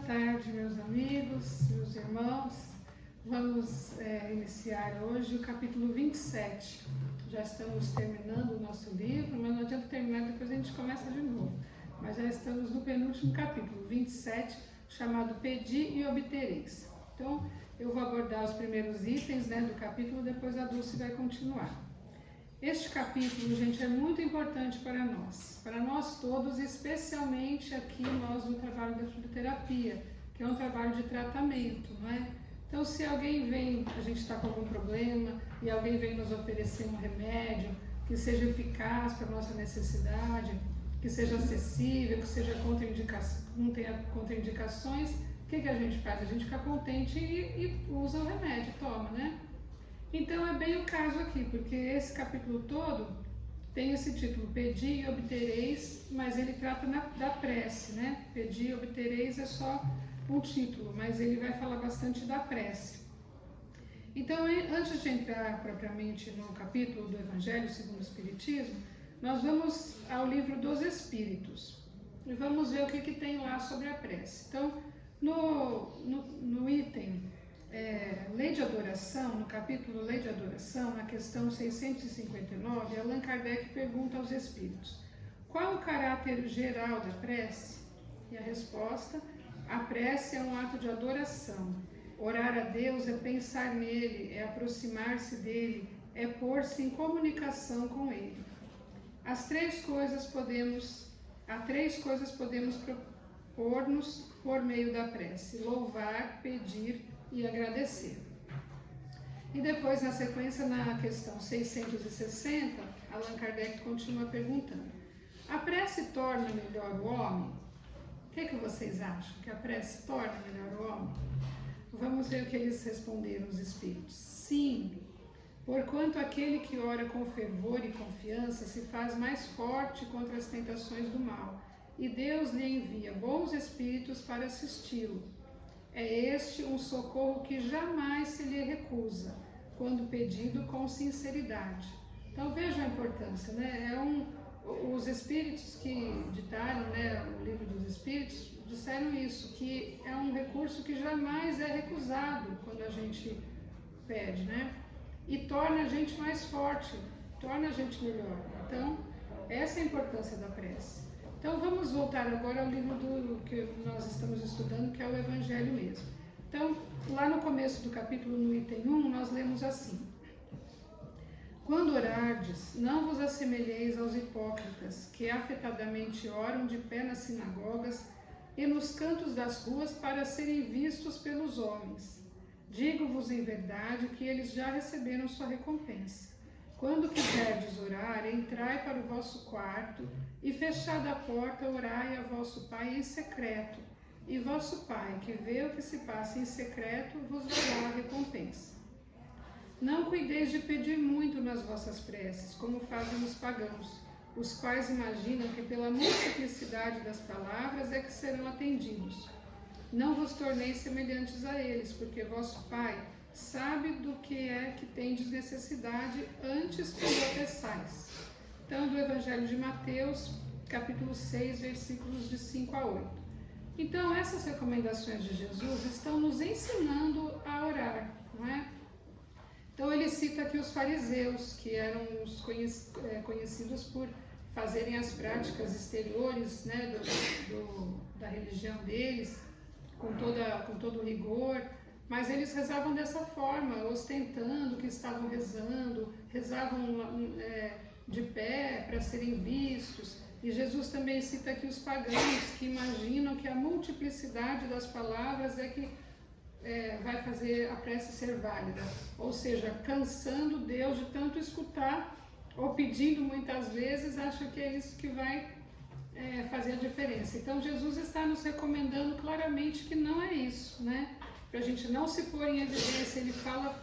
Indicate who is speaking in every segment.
Speaker 1: tarde, meus amigos, meus irmãos. Vamos iniciar hoje o capítulo 27. Já estamos terminando o nosso livro, mas não adianta terminar, depois a gente começa de novo. Mas já estamos no penúltimo capítulo, 27, chamado Pedi e Obtereis. Então, eu vou abordar os primeiros itens do capítulo, depois a Dulce vai continuar. Este capítulo, gente, é muito importante para nós todos, especialmente aqui nós no trabalho da fisioterapia, que é um trabalho de tratamento, não é? Então, se alguém vem, a gente está com algum problema, e alguém vem nos oferecer um remédio que seja eficaz para a nossa necessidade, que seja acessível, que seja não tenha contraindicações, o que a gente faz? A gente fica contente e usa o remédio, toma, né? Então é bem o caso aqui, porque esse capítulo todo tem esse título, Pedi e Obtereis, mas ele trata da prece, né? Pedi e Obtereis é só um título, mas ele vai falar bastante da prece. Então, antes de entrar propriamente no capítulo do Evangelho segundo o Espiritismo, nós vamos ao livro dos Espíritos e vamos ver o que tem lá sobre a prece. Então, no item Lei de Adoração, no capítulo Lei de Adoração, na questão 659, Allan Kardec pergunta aos Espíritos: qual o caráter geral da prece? E a resposta: a prece é um ato de adoração. Orar a Deus é pensar nele, é aproximar-se dele, é pôr-se em comunicação com ele. A três coisas podemos propor-nos por meio da prece: louvar, pedir e agradecer. E depois, na sequência, na questão 660, Allan Kardec continua perguntando: a prece torna melhor o homem? O que vocês acham? Que a prece torna melhor o homem? Vamos ver o que eles responderam, os espíritos. Sim, porquanto aquele que ora com fervor e confiança se faz mais forte contra as tentações do mal, e Deus lhe envia bons espíritos para assisti-lo. É este um socorro que jamais se lhe recusa, quando pedido com sinceridade. Então vejam a importância, né? Os espíritos que ditaram, o livro dos espíritos, disseram isso, que é um recurso que jamais é recusado quando a gente pede, né? E torna a gente mais forte, torna a gente melhor. Então, essa é a importância da prece. Então vamos voltar agora ao livro que nós estamos estudando, que é o Evangelho mesmo. Então, lá no começo do capítulo, no item 1, nós lemos assim: quando orardes, não vos assemelheis aos hipócritas, que afetadamente oram de pé nas sinagogas e nos cantos das ruas para serem vistos pelos homens. Digo-vos em verdade que eles já receberam sua recompensa. Quando quiserdes orar, entrai para o vosso quarto e, fechada a porta, orai a vosso Pai em secreto. E vosso Pai, que vê o que se passa em secreto, vos dará a recompensa. Não cuideis de pedir muito nas vossas preces, como fazem os pagãos, os quais imaginam que pela multiplicidade das palavras é que serão atendidos. Não vos torneis semelhantes a eles, porque vosso Pai sabe do que é que tendes necessidade antes que o peçais. Então, do Evangelho de Mateus, capítulo 6, versículos de 5 a 8. Então, essas recomendações de Jesus estão nos ensinando a orar, não é? Então, ele cita aqui os fariseus, que eram os conhecidos por fazerem as práticas exteriores, da religião deles, com todo o rigor, mas eles rezavam dessa forma, ostentando que estavam rezando, rezavam de pé para serem vistos. E Jesus também cita aqui os pagãos, que imaginam que a multiplicidade das palavras é que vai fazer a prece ser válida, ou seja, cansando Deus de tanto escutar, ou pedindo muitas vezes, acha que é isso que vai fazer a diferença. Então Jesus está nos recomendando claramente que não é isso, né? Para a gente não se pôr em evidência. Ele fala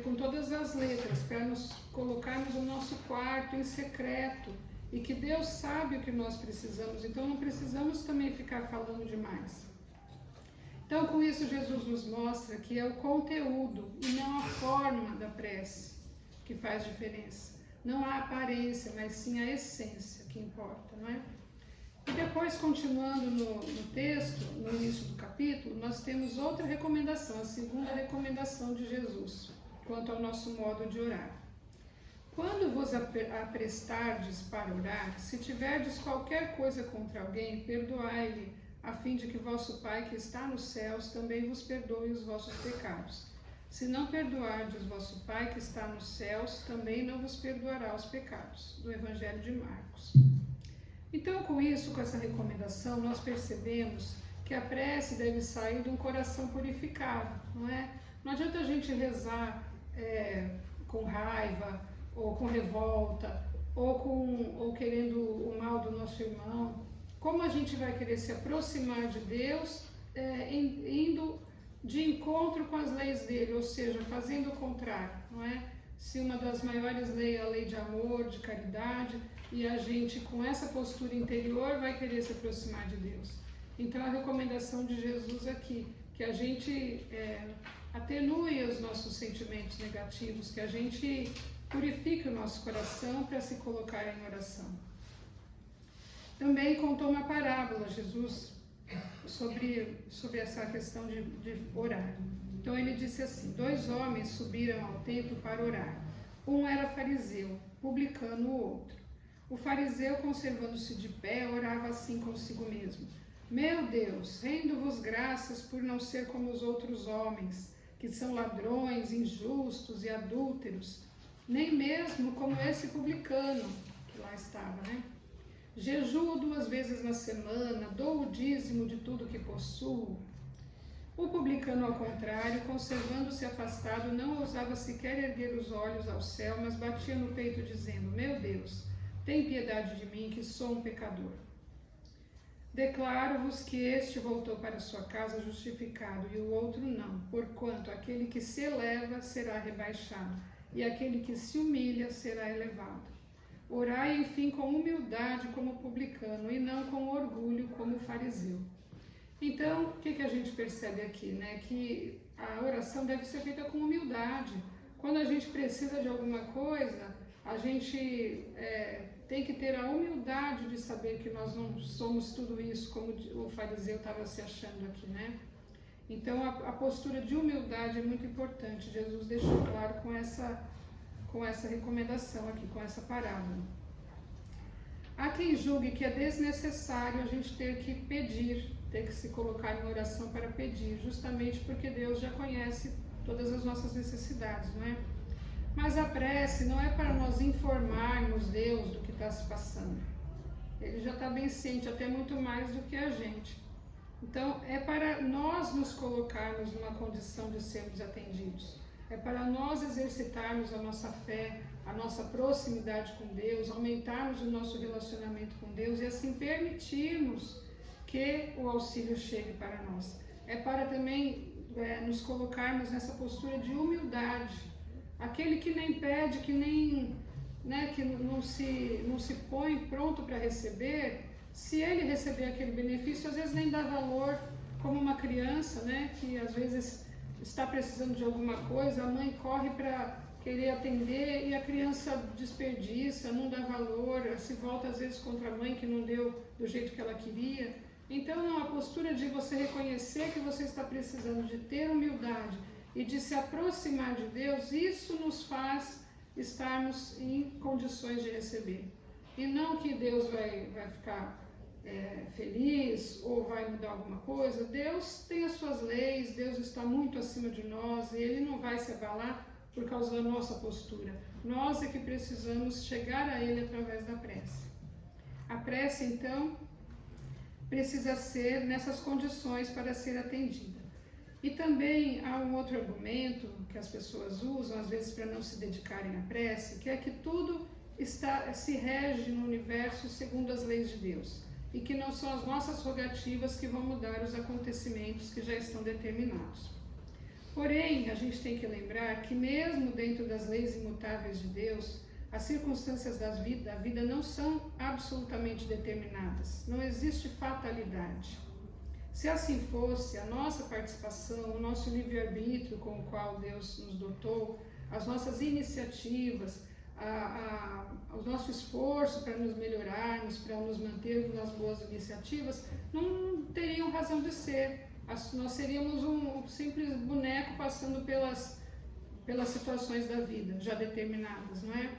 Speaker 1: com todas as letras, para nos colocarmos no nosso quarto em secreto, e que Deus sabe o que nós precisamos, então não precisamos também ficar falando demais. Então, com isso, Jesus nos mostra que é o conteúdo e não a forma da prece que faz diferença. Não a aparência, mas sim a essência que importa, não é? E depois, continuando no texto, no início do capítulo, nós temos outra recomendação, a segunda recomendação de Jesus, quanto ao nosso modo de orar. Quando vos aprestardes para orar, se tiverdes qualquer coisa contra alguém, perdoai-lhe, a fim de que vosso Pai que está nos céus também vos perdoe os vossos pecados. Se não perdoardes vosso Pai que está nos céus, também não vos perdoará os pecados. Do Evangelho de Marcos. Então, com isso, com essa recomendação, nós percebemos que a prece deve sair de um coração purificado, não é? Não adianta a gente rezar com raiva, ou com revolta, ou querendo o mal do nosso irmão. Como a gente vai querer se aproximar de Deus indo de encontro com as leis dele, ou seja, fazendo o contrário, não é? Se uma das maiores leis é a lei de amor, de caridade, e a gente com essa postura interior vai querer se aproximar de Deus. Então a recomendação de Jesus aqui, que a gente atenue os nossos sentimentos negativos, que a gente purifique o nosso coração para se colocar em oração. Também contou uma parábola, Jesus, sobre essa questão de orar. Então ele disse assim: 2 homens subiram ao templo para orar. Um era fariseu, publicano o outro. O fariseu, conservando-se de pé, orava assim consigo mesmo: Meu Deus, rendo-vos graças por não ser como os outros homens, que são ladrões, injustos e adúlteros, nem mesmo como esse publicano que lá estava, né? Jejuo 2 vezes na semana, dou o dízimo de tudo que possuo. O publicano, ao contrário, conservando-se afastado, não ousava sequer erguer os olhos ao céu, mas batia no peito dizendo: Meu Deus, tem piedade de mim, que sou um pecador. Declaro-vos que este voltou para sua casa justificado, e o outro não, porquanto aquele que se eleva será rebaixado, e aquele que se humilha será elevado. Orai, enfim, com humildade como publicano, e não com orgulho como fariseu. Então, o que a gente percebe aqui, né? Que a oração deve ser feita com humildade. Quando a gente precisa de alguma coisa, a gente tem que ter a humildade de saber que nós não somos tudo isso, como o fariseu estava se achando aqui, né? Então, a postura de humildade é muito importante. Jesus deixou claro com essa recomendação aqui, com essa parábola. Há quem julgue que é desnecessário a gente ter que pedir, ter que se colocar em oração para pedir, justamente porque Deus já conhece todas as nossas necessidades, não é? Mas a prece não é para nós informarmos Deus do que está se passando. Ele já está bem ciente, até muito mais do que a gente. Então, é para nós nos colocarmos numa condição de sermos atendidos. É para nós exercitarmos a nossa fé, a nossa proximidade com Deus, aumentarmos o nosso relacionamento com Deus e assim permitirmos que o auxílio chegue para nós. É para também nos colocarmos nessa postura de humildade. Aquele que nem pede, que nem, né, que não se põe pronto para receber, se ele receber aquele benefício, às vezes nem dá valor, como uma criança, né, que às vezes está precisando de alguma coisa, a mãe corre para querer atender e a criança desperdiça, não dá valor, se volta às vezes contra a mãe que não deu do jeito que ela queria. Então, a postura de você reconhecer que você está precisando de ter humildade e de se aproximar de Deus, isso nos faz estarmos em condições de receber. E não que Deus vai ficar feliz ou vai mudar alguma coisa. Deus tem as suas leis, Deus está muito acima de nós e Ele não vai se abalar por causa da nossa postura. Nós é que precisamos chegar a Ele através da prece. A prece, então, precisa ser nessas condições para ser atendida. E também há um outro argumento que as pessoas usam, às vezes para não se dedicarem à prece, que é que tudo se rege no universo segundo as leis de Deus, e que não são as nossas rogativas que vão mudar os acontecimentos que já estão determinados. Porém, a gente tem que lembrar que mesmo dentro das leis imutáveis de Deus, as circunstâncias da vida não são absolutamente determinadas, não existe fatalidade. Se assim fosse, a nossa participação, o nosso livre-arbítrio com o qual Deus nos dotou, as nossas iniciativas, o nosso esforço para nos melhorarmos, para nos mantermos nas boas iniciativas, não teriam razão de ser. Nós seríamos um simples boneco passando pelas situações da vida, já determinadas, não é?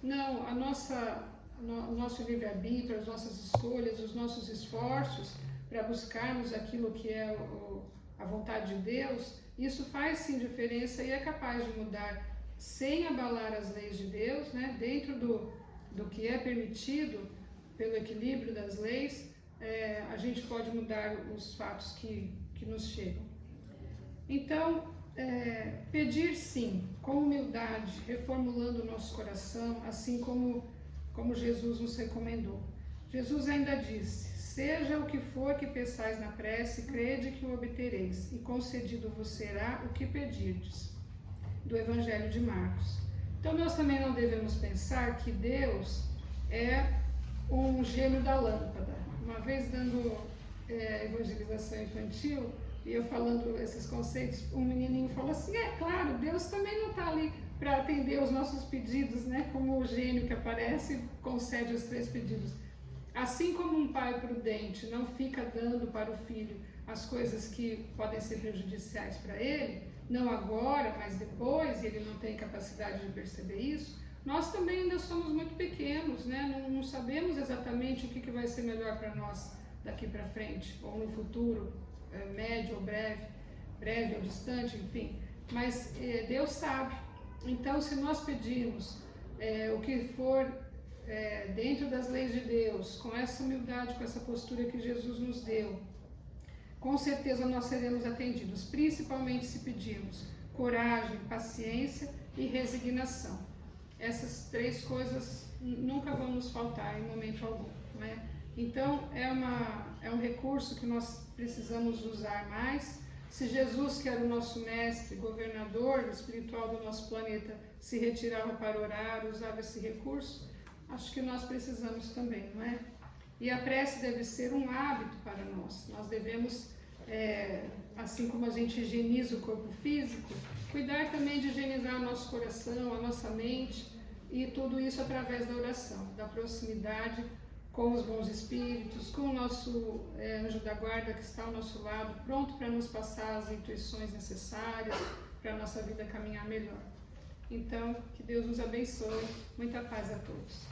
Speaker 1: Não, o nosso livre-arbítrio, as nossas escolhas, os nossos esforços para buscarmos aquilo que é a vontade de Deus, isso faz sim diferença e é capaz de mudar sem abalar as leis de Deus, né? Dentro do que é permitido pelo equilíbrio das leis, a gente pode mudar os fatos que nos chegam. Então, pedir sim, com humildade, reformulando o nosso coração, assim como Jesus nos recomendou. Jesus ainda disse: seja o que for que peçais na prece, crede que o obtereis, e concedido vos será o que pedirdes. Do Evangelho de Marcos. Então nós também não devemos pensar que Deus é um gênio da lâmpada. Uma vez dando evangelização infantil, e eu falando esses conceitos, um menininho falou assim: claro, Deus também não está ali para atender os nossos pedidos, né? Como o gênio que aparece e concede os 3 pedidos. Assim como um pai prudente não fica dando para o filho as coisas que podem ser prejudiciais para ele, não agora, mas depois, e ele não tem capacidade de perceber isso, nós também ainda somos muito pequenos, né? Não sabemos exatamente o que vai ser melhor para nós daqui para frente, ou no futuro, médio ou breve ou distante, enfim. Mas Deus sabe. Então, se nós pedirmos o que for dentro das leis de Deus, com essa humildade, com essa postura que Jesus nos deu, com certeza nós seremos atendidos, principalmente se pedirmos coragem, paciência e resignação. Essas 3 coisas nunca vão nos faltar em momento algum, né? Então, é um recurso que nós precisamos usar mais. Se Jesus, que era o nosso mestre, governador espiritual do nosso planeta, se retirava para orar, usava esse recurso, acho que nós precisamos também, não é? E a prece deve ser um hábito para nós. Nós devemos, assim como a gente higieniza o corpo físico, cuidar também de higienizar o nosso coração, a nossa mente, e tudo isso através da oração, da proximidade com os bons espíritos, com o nosso anjo da guarda que está ao nosso lado, pronto para nos passar as intuições necessárias para a nossa vida caminhar melhor. Então, que Deus nos abençoe. Muita paz a todos.